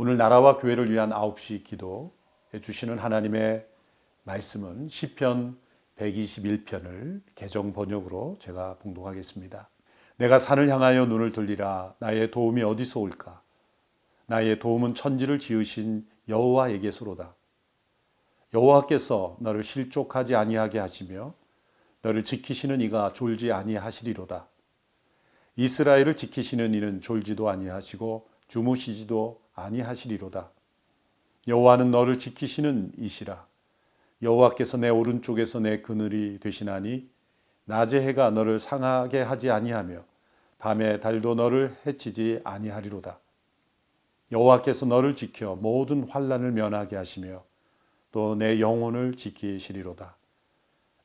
오늘 나라와 교회를 위한 9시 기도해 주시는 하나님의 말씀은 시편 121편을 개정 번역으로 제가 봉독하겠습니다. 내가 산을 향하여 눈을 들리라. 나의 도움이 어디서 올까? 나의 도움은 천지를 지으신 여호와에게서로다. 여호와께서 너를 실족하지 아니하게 하시며 너를 지키시는 이가 졸지 아니하시리로다. 이스라엘을 지키시는 이는 졸지도 아니하시고 주무시지도 아니하시리로다. 여호와는 너를 지키시는 이시라. 여호와께서 내 오른쪽에서 내 그늘이 되시나니 낮의 해가 너를 상하게 하지 아니하며 밤에 달도 너를 해치지 아니하리로다. 여호와께서 너를 지켜 모든 환난을 면하게 하시며 또 내 영혼을 지키시리로다.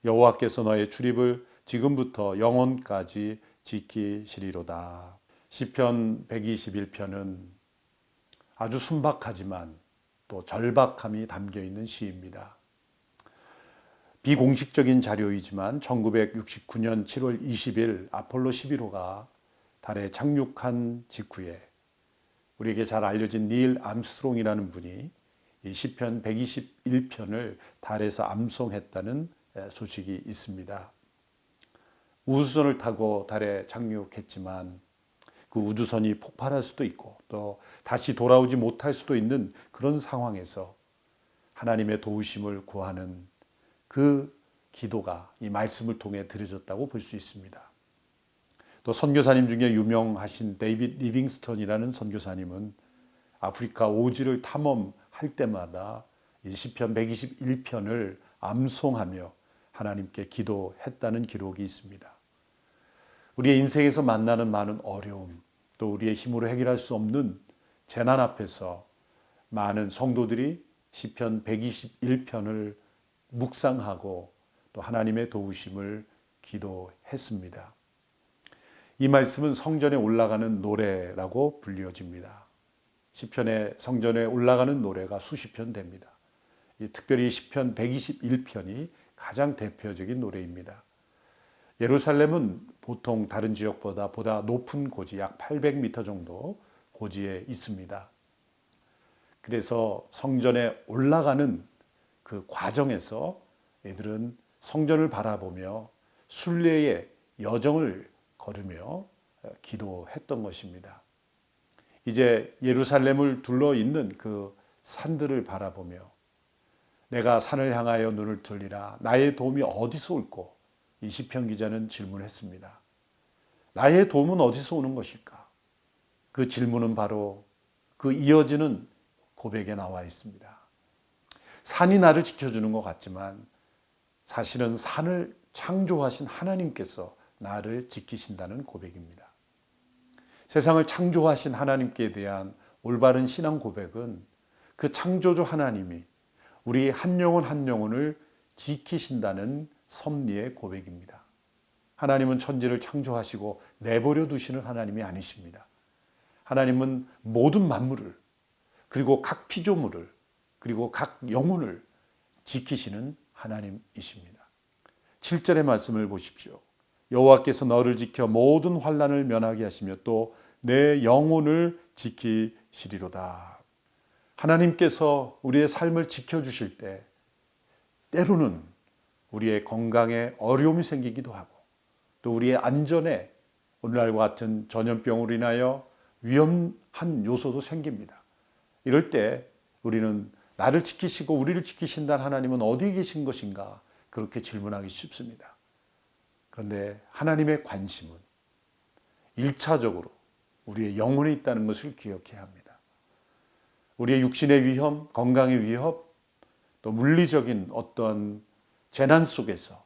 여호와께서 너의 출입을 지금부터 영원까지 지키시리로다. 시편 121편은 아주 순박하지만 또 절박함이 담겨 있는 시입니다. 비공식적인 자료이지만 1969년 7월 20일 아폴로 11호가 달에 착륙한 직후에 우리에게 잘 알려진 닐 암스트롱이라는 분이 이 시편 121편을 달에서 암송했다는 소식이 있습니다. 우주선을 타고 달에 착륙했지만 그 우주선이 폭발할 수도 있고 또 다시 돌아오지 못할 수도 있는 그런 상황에서 하나님의 도우심을 구하는 그 기도가 이 말씀을 통해 드려졌다고 볼 수 있습니다. 또 선교사님 중에 유명하신 데이빗 리빙스턴이라는 선교사님은 아프리카 오지를 탐험할 때마다 이 시편 121편을 암송하며 하나님께 기도했다는 기록이 있습니다. 우리의 인생에서 만나는 많은 어려움, 또 우리의 힘으로 해결할 수 없는 재난 앞에서 많은 성도들이 시편 121편을 묵상하고 또 하나님의 도우심을 기도했습니다. 이 말씀은 성전에 올라가는 노래라고 불려집니다. 시편의 성전에 올라가는 노래가 수십 편 됩니다. 특별히 시편 121편이 가장 대표적인 노래입니다. 예루살렘은 보통 다른 지역보다 높은 고지, 약 800m 정도 고지에 있습니다. 그래서 성전에 올라가는 그 과정에서 애들은 성전을 바라보며 순례의 여정을 걸으며 기도했던 것입니다. 이제 예루살렘을 둘러 있는 그 산들을 바라보며 내가 산을 향하여 눈을 들리라. 나의 도움이 어디서 올꼬? 이 시편 기자는 질문했습니다. 나의 도움은 어디서 오는 것일까? 그 질문은 바로 그 이어지는 고백에 나와 있습니다. 산이 나를 지켜주는 것 같지만 사실은 산을 창조하신 하나님께서 나를 지키신다는 고백입니다. 세상을 창조하신 하나님께 대한 올바른 신앙 고백은 그 창조주 하나님이 우리 한 영혼 한 영혼을 지키신다는 섭리의 고백입니다. 하나님은 천지를 창조하시고 내버려 두시는 하나님이 아니십니다. 하나님은 모든 만물을 그리고 각 피조물을 그리고 각 영혼을 지키시는 하나님이십니다. 7절의 말씀을 보십시오. 여호와께서 너를 지켜 모든 환난을 면하게 하시며 또 내 영혼을 지키시리로다. 하나님께서 우리의 삶을 지켜주실 때 때로는 우리의 건강에 어려움이 생기기도 하고 또 우리의 안전에 오늘날과 같은 전염병으로 인하여 위험한 요소도 생깁니다. 이럴 때 우리는 나를 지키시고 우리를 지키신다는 하나님은 어디에 계신 것인가 그렇게 질문하기 쉽습니다. 그런데 하나님의 관심은 1차적으로 우리의 영혼에 있다는 것을 기억해야 합니다. 우리의 육신의 위험, 건강의 위협, 또 물리적인 어떤 재난 속에서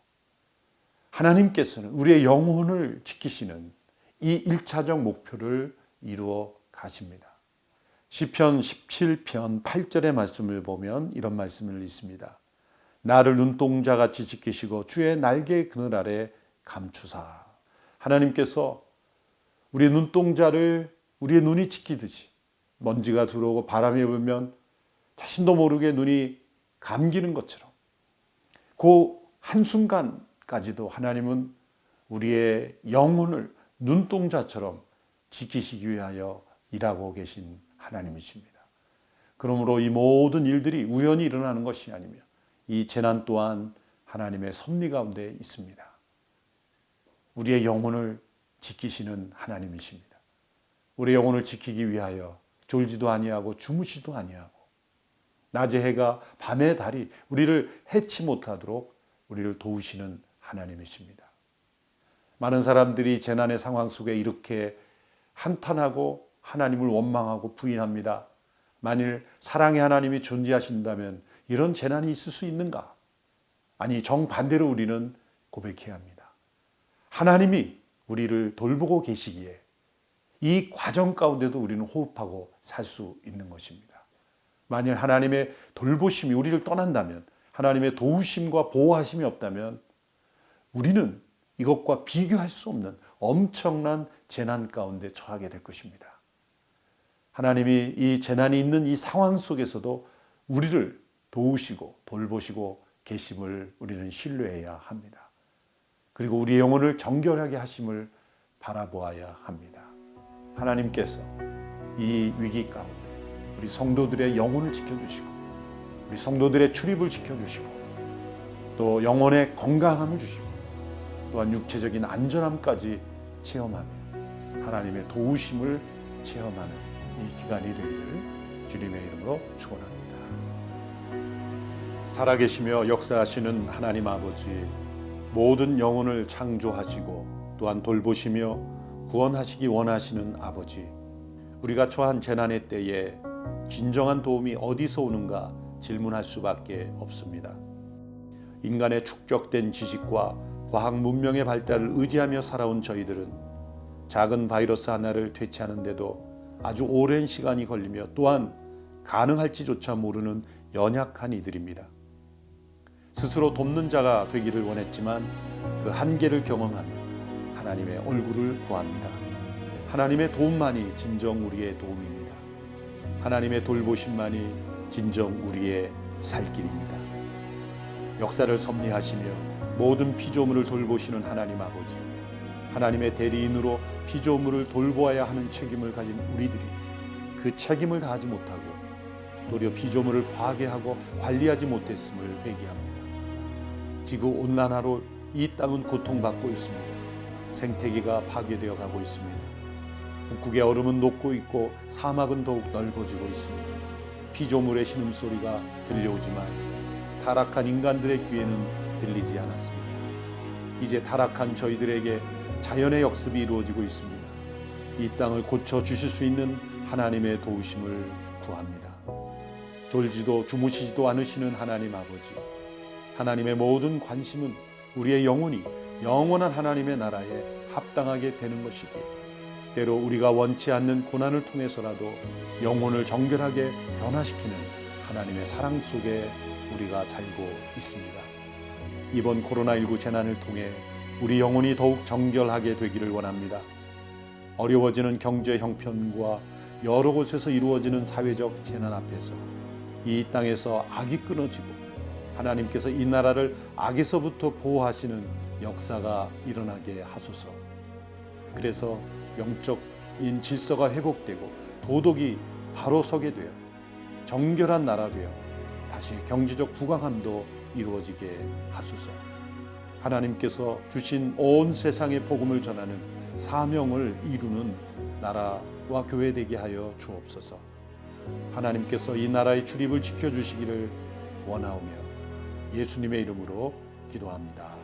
하나님께서는 우리의 영혼을 지키시는 이 1차적 목표를 이루어 가십니다. 시편 17편 8절의 말씀을 보면 이런 말씀을 읽습니다. 나를 눈동자같이 지키시고 주의 날개 그늘 아래 감추사. 하나님께서 우리의 눈동자를 우리의 눈이 지키듯이 먼지가 들어오고 바람이 불면 자신도 모르게 눈이 감기는 것처럼 그 한순간까지도 하나님은 우리의 영혼을 눈동자처럼 지키시기 위하여 일하고 계신 하나님이십니다. 그러므로 이 모든 일들이 우연히 일어나는 것이 아니며 이 재난 또한 하나님의 섭리 가운데 있습니다. 우리의 영혼을 지키시는 하나님이십니다. 우리의 영혼을 지키기 위하여 졸지도 아니하고 주무시도 아니하고 낮의 해가 밤의 달이 우리를 해치 못하도록 우리를 도우시는 하나님이십니다. 많은 사람들이 재난의 상황 속에 이렇게 한탄하고 하나님을 원망하고 부인합니다. 만일 사랑의 하나님이 존재하신다면 이런 재난이 있을 수 있는가? 아니, 정반대로 우리는 고백해야 합니다. 하나님이 우리를 돌보고 계시기에 이 과정 가운데도 우리는 호흡하고 살 수 있는 것입니다. 만일 하나님의 돌보심이 우리를 떠난다면, 하나님의 도우심과 보호하심이 없다면 우리는 이것과 비교할 수 없는 엄청난 재난 가운데 처하게 될 것입니다. 하나님이 이 재난이 있는 이 상황 속에서도 우리를 도우시고 돌보시고 계심을 우리는 신뢰해야 합니다. 그리고 우리의 영혼을 정결하게 하심을 바라보아야 합니다. 하나님께서 이 위기 가운데 우리 성도들의 영혼을 지켜주시고 우리 성도들의 출입을 지켜주시고 또 영혼의 건강함을 주시고 또한 육체적인 안전함까지 체험하며 하나님의 도우심을 체험하는 이 기간이 되기를 주님의 이름으로 축원합니다. 살아계시며 역사하시는 하나님 아버지, 모든 영혼을 창조하시고 또한 돌보시며 구원하시기 원하시는 아버지, 우리가 처한 재난의 때에 진정한 도움이 어디서 오는가 질문할 수밖에 없습니다. 인간의 축적된 지식과 과학 문명의 발달을 의지하며 살아온 저희들은 작은 바이러스 하나를 퇴치하는데도 아주 오랜 시간이 걸리며 또한 가능할지조차 모르는 연약한 이들입니다. 스스로 돕는 자가 되기를 원했지만 그 한계를 경험하며 하나님의 얼굴을 구합니다. 하나님의 도움만이 진정 우리의 도움입니다. 하나님의 돌보심만이 진정 우리의 살 길입니다. 역사를 섭리하시며 모든 피조물을 돌보시는 하나님 아버지, 하나님의 대리인으로 피조물을 돌보아야 하는 책임을 가진 우리들이 그 책임을 다하지 못하고 도리어 피조물을 파괴하고 관리하지 못했음을 회개합니다. 지구 온난화로 이 땅은 고통받고 있습니다. 생태계가 파괴되어 가고 있습니다. 북극의 얼음은 녹고 있고 사막은 더욱 넓어지고 있습니다. 피조물의 신음소리가 들려오지만 타락한 인간들의 귀에는 들리지 않았습니다. 이제 타락한 저희들에게 자연의 역습이 이루어지고 있습니다. 이 땅을 고쳐주실 수 있는 하나님의 도우심을 구합니다. 졸지도 주무시지도 않으시는 하나님 아버지, 하나님의 모든 관심은 우리의 영혼이 영원한 하나님의 나라에 합당하게 되는 것이기에 때로 우리가 원치 않는 고난을 통해서라도 영혼을 정결하게 변화시키는 하나님의 사랑 속에 우리가 살고 있습니다. 이번 코로나19 재난을 통해 우리 영혼이 더욱 정결하게 되기를 원합니다. 어려워지는 경제 형편과 여러 곳에서 이루어지는 사회적 재난 앞에서 이 땅에서 악이 끊어지고 하나님께서 이 나라를 악에서부터 보호하시는 역사가 일어나게 하소서. 그래서 영적인 질서가 회복되고 도덕이 바로 서게 되어 정결한 나라 되어 다시 경제적 부강함도 이루어지게 하소서. 하나님께서 주신 온 세상의 복음을 전하는 사명을 이루는 나라와 교회 되게 하여 주옵소서. 하나님께서 이 나라의 출입을 지켜주시기를 원하오며 예수님의 이름으로 기도합니다.